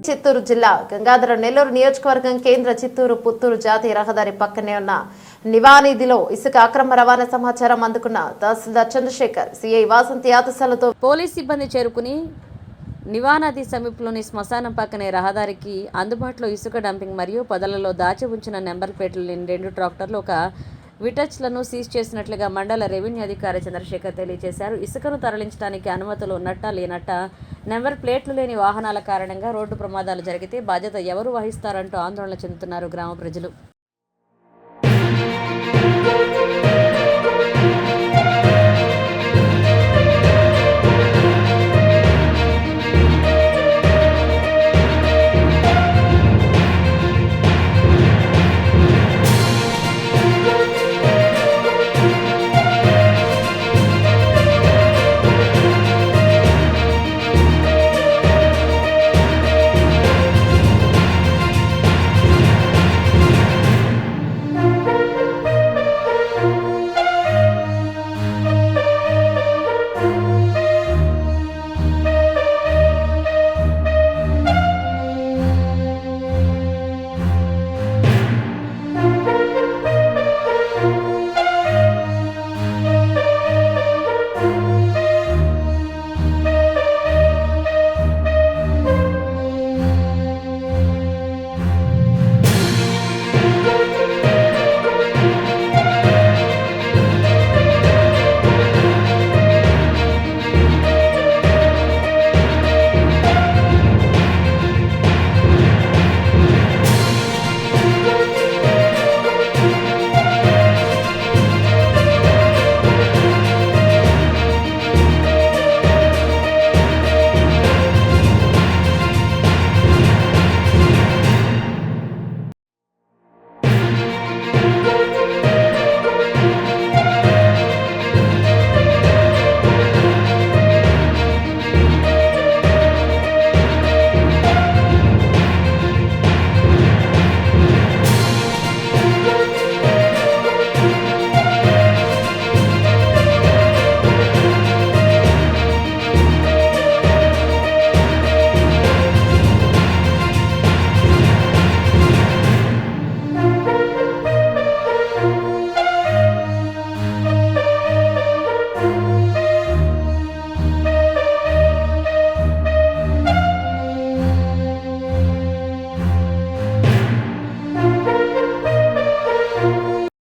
చిత్తూరు జిల్లా గంగాధర నెల్లూరు నియోజకవర్గం కేంద్ర చిత్తూరు పుత్తూరు జాతీయ రహదారి పక్కనే ఉన్న నివానిధిలో ఇసుక అక్రమ రవాణా సమాచారం అందుకున్న తహసీల్దార్ చంద్రశేఖర్ సిఐ వాసంతి ఆదేశాలతో పోలీస్ సిబ్బంది చేరుకుని నివానది సమీపంలోని శ్మశానం పక్కనే రహదారికి అందుబాటులో ఇసుక డంపింగ్ మరియు పొదలలో దాచి ఉంచిన నెంబర్ ప్లేట్లు లేని 2 ట్రాక్టర్లు ఒక విటచ్లను సీజ్ చేసినట్లుగా మండల రెవెన్యూ అధికారి చంద్రశేఖర్ తెలియజేశారు. ఇసుకను తరలించడానికి అనుమతులు ఉన్నట్ట లేనట్ట నెంబర్ ప్లేట్లు లేని వాహనాల కారణంగా రోడ్డు ప్రమాదాలు జరిగితే బాధ్యత ఎవరు వహిస్తారంటూ ఆందోళన చెందుతున్నారు గ్రామ ప్రజలు.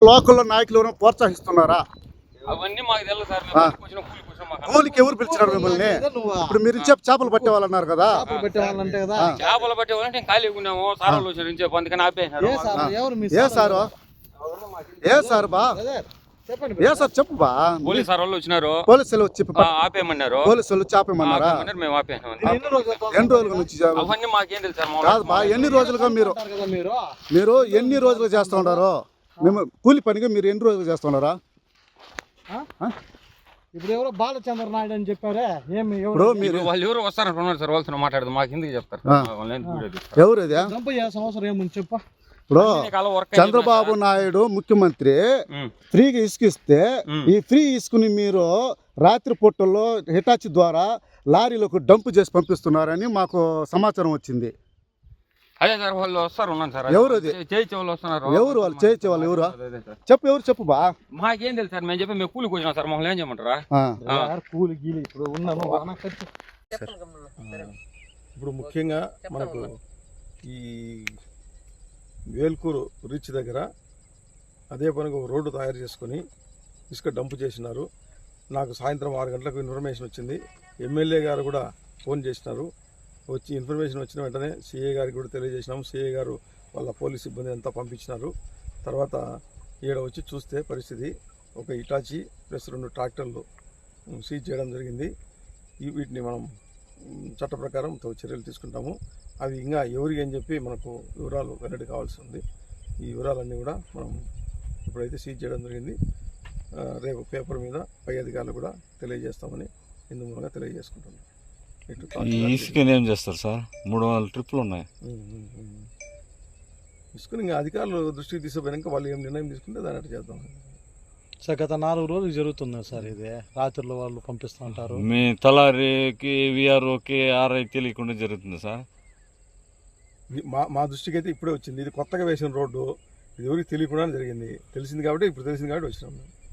లోకల్లో నాయకులు ఎవరైనా ప్రోత్సహిస్తున్నారా? అవన్నీ మాకు తెలియదు సార్. కూలికి ఎవరు పిలిచినారు మిమ్మల్ని? ఇప్పుడు మీరు చేపలు పట్టే వాళ్ళు అన్నారు కదా, చేపలు పట్టే వాళ్ళంటే ఖాళీగా ఉన్నాము. సార్ వాళ్ళు వచ్చారు, అందుకని ఆపేసినారు. ఏ సార్ బా ఏ సార్ చెప్పు బా. పోలీస్ సార్ వాళ్ళు వచ్చినారు, పోలీసులు వచ్చి ఆపేయమన్నారు. పోలీసులు వచ్చి ఆపేయమన్నారా? మేము ఆపేసాం. ఎన్ని రోజుల నుంచి? అవన్నీ మాకేం తెలుసు సార్. కాదు బా, ఎన్ని రోజులుగా మీరు ఎన్ని రోజులు చేస్తూ ఉంటారు? మేము కూలి పనిగా మీరు ఎన్ని రోజులు చేస్తున్నారా? ఇప్పుడు ఎవరో బాలచంద్ర నాయుడు అని చెప్పారే, ఏమి మీరు వాళ్ళు ఎవరు వస్తారంటున్నారు సార్. వాళ్ళతో మాట్లాడదు, మాకు ఎందుకు చెప్తారు? ఎవరు ఇది? సంవత్సరం ఏముంది చెప్ప. ఇప్పుడు చంద్రబాబు నాయుడు ముఖ్యమంత్రి ఫ్రీగా ఇసుకిస్తే ఈ ఫ్రీ ఇసుకుని మీరు రాత్రి పూటల్లో హిటాచి ద్వారా లారీలకు డంప్ చేసి పంపిస్తున్నారని మాకు సమాచారం వచ్చింది. అదే సార్, వాళ్ళు వస్తారు. ఉన్నాను సార్. ఎవరు అది చేయించే వాళ్ళు వస్తున్నారు? ఎవరు వాళ్ళు చేయించే వాళ్ళు? ఎవరు చెప్పు, ఎవరు చెప్పు బా. మాకేం తెలుసు సార్, మేము చెప్పి మేము కూలికి వచ్చినాం సార్. మమ్మల్ని ఏం చేయమంటారా? కూలి గీలి ఇప్పుడు ఉన్నాము. ఇప్పుడు ముఖ్యంగా మనకు ఈ వేల్కూరు రీచ్ దగ్గర అదే పనికి ఒక రోడ్డు తయారు చేసుకొని ఇసుక డంప్ చేసినారు. నాకు సాయంత్రం 6 గంటలకు ఇన్ఫర్మేషన్ వచ్చింది. ఎమ్మెల్యే గారు కూడా ఫోన్ చేసినారు. వచ్చి ఇన్ఫర్మేషన్ వచ్చిన వెంటనే సిఐ గారికి కూడా తెలియజేసినాము. సిఐ గారు వాళ్ళ పోలీస్ సిబ్బంది అంతా పంపించినారు. తర్వాత ఈడ వచ్చి చూస్తే పరిస్థితి ఒక ఇటాచి ప్లస్ 2 ట్రాక్టర్లు సీజ్ చేయడం జరిగింది. వీటిని మనం చట్ట ప్రకారం చర్యలు తీసుకుంటాము. అవి ఇంకా ఎవరికి అని చెప్పి మనకు వివరాలు వెల్లడి కావాల్సి ఉంది. ఈ వివరాలన్నీ కూడా మనం ఇప్పుడైతే సీజ్ చేయడం జరిగింది. రేపు పేపర్ మీద పై అధికారులు కూడా తెలియజేస్తామని ఇందు మూలంగా తెలియజేసుకుంటున్నాం. ఇసుకని ఏం చేస్తారు సార్? 300 ట్రిప్పులు ఉన్నాయి. ఇసుకని ఇంకా అధికారులు దృష్టికి తీసుకుపోయాక వాళ్ళు ఏం నిర్ణయం తీసుకుంటే దాని అట్లా చేద్దాం సార్. గత 4 రోజులు జరుగుతుంది సార్ ఇది. రాత్రుల్లో వాళ్ళు పంపిస్తూ ఉంటారు. మీ తలారికి విఆర్ఓకి ఆర్ఐ తెలియకుండా జరుగుతుంది సార్. ఇది మా దృష్టికి అయితే ఇప్పుడే వచ్చింది. ఇది కొత్తగా వేసిన రోడ్డు, ఇది ఎవరికి తెలియకుండా జరిగింది. తెలిసింది కాబట్టి ఇప్పుడు తెలిసింది కాబట్టి వచ్చినాం మేము.